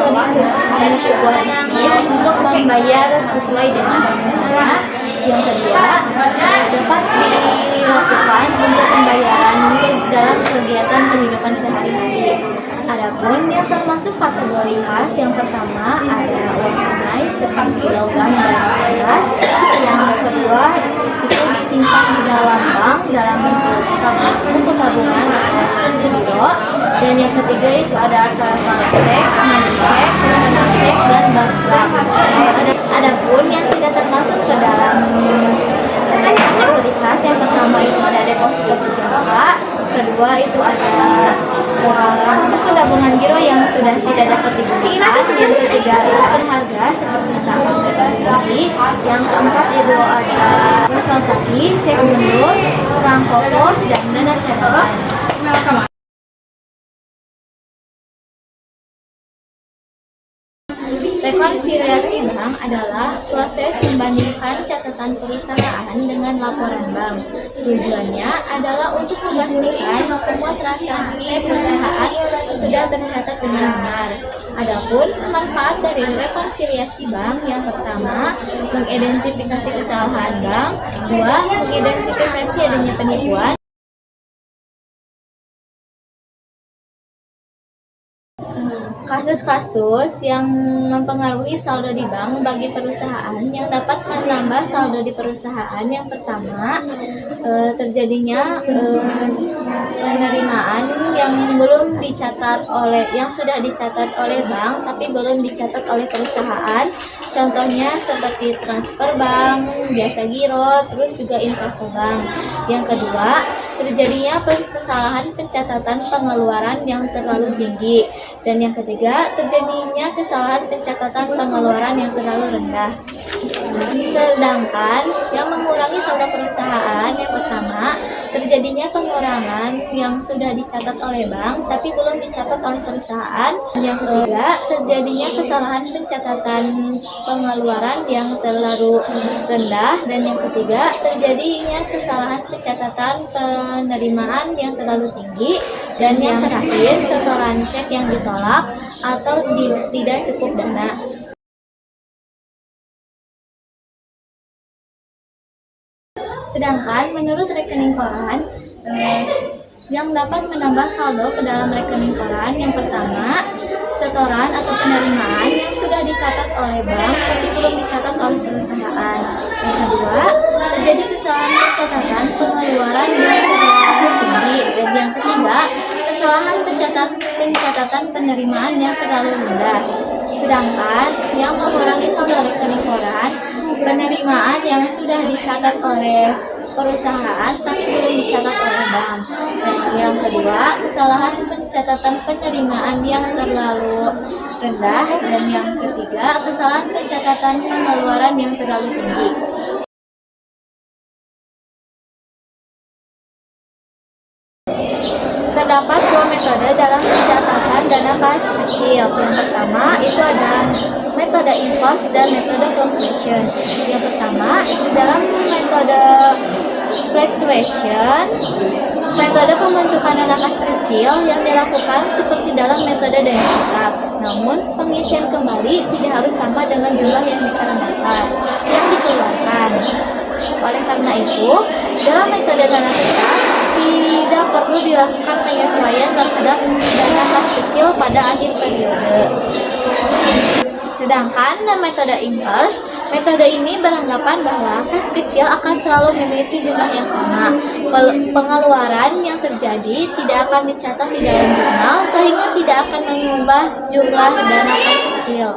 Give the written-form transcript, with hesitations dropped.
di sebuah bisnis untuk membayar sesuai dengan rencana. Yang kedua, dapat dilakukan untuk pembayaran dalam kegiatan kehidupan sehari-hari. Adapun yang termasuk kategori kas yang pertama ada uang tunai seperti logam dan emas. Yang kedua itu disimpan di dalam bank dalam bentuk buku tabungan atau giro. Dan yang ketiga itu ada travel check, money check, check dan bank. Adapun yang tidak termasuk ke dalam kategori kas yang pertama itu ada deposito berjangka, kedua itu ada buku tabungan giro yang sudah tidak dapat digunakan, yang ketiga itu berharga seperti saham dan obligasi, yang keempat itu ada pasal tadi, sek mundur, perangko pos dan dana cadangan. Rekonsiliasi bank adalah proses membandingkan catatan perusahaan dengan laporan bank. Tujuannya adalah untuk memastikan semua transaksi perusahaan sudah tercatat dengan benar. Adapun manfaat dari rekonsiliasi bank yang pertama, mengidentifikasi kesalahan bank, dua, mengidentifikasi adanya penipuan. Kasus-kasus yang mempengaruhi saldo di bank bagi perusahaan yang dapat menambah saldo di perusahaan yang pertama, terjadinya penerimaan yang belum dicatat yang sudah dicatat oleh bank tapi belum dicatat oleh perusahaan. Contohnya seperti transfer bank, jasa giro, terus juga inkaso bank. Yang kedua, terjadinya kesalahan pencatatan pengeluaran yang terlalu tinggi. Dan yang ketiga, terjadinya kesalahan pencatatan pengeluaran yang terlalu rendah. Sedangkan yang mengurangi saldo perusahaan yang pertama, terjadinya pengurangan yang sudah dicatat oleh bank tapi belum dicatat oleh perusahaan. Yang ketiga, terjadinya kesalahan pencatatan pengeluaran yang terlalu rendah. Dan yang ketiga, terjadinya kesalahan pencatatan penerimaan yang terlalu tinggi. Dan yang terakhir, setoran cek yang ditolak atau tidak cukup dana. Sedangkan menurut rekening koran, yang dapat menambah saldo ke dalam rekening koran yang pertama, setoran atau penerimaan yang sudah dicatat oleh bank tapi belum dicatat oleh perusahaan. Yang kedua, terjadi kesalahan pencatatan pengeluaran yang terlalu tinggi. Dan yang ketiga, kesalahan pencatatan penerimaan yang terlalu rendah. Sedangkan yang mengurangi saldo rekening koran, penerimaan yang sudah dicatat oleh perusahaan tapi belum dicatat oleh bank. Dan yang kedua, kesalahan pencatatan penerimaan yang terlalu rendah. Dan yang ketiga, kesalahan pencatatan pengeluaran yang terlalu tinggi. Terdapat dua metode dalam pencatatan dana kas kecil. Yang pertama itu ada metode invoice dan metode fluctuation. Yang pertama, dalam metode fluctuation, metode pembentukan dana kas kecil yang dilakukan seperti dalam metode dana tetap. Namun, pengisian kembali tidak harus sama dengan jumlah yang dikeluarkan. Oleh karena itu, dalam metode dana tetap tidak perlu dilakukan penyesuaian terhadap dana kas kecil pada akhir periode. Sedangkan metode inverse, metode ini beranggapan bahwa kas kecil akan selalu memiliki jumlah yang sama. Pengeluaran yang terjadi tidak akan dicatat di dalam jurnal sehingga tidak akan mengubah jumlah dana kas kecil.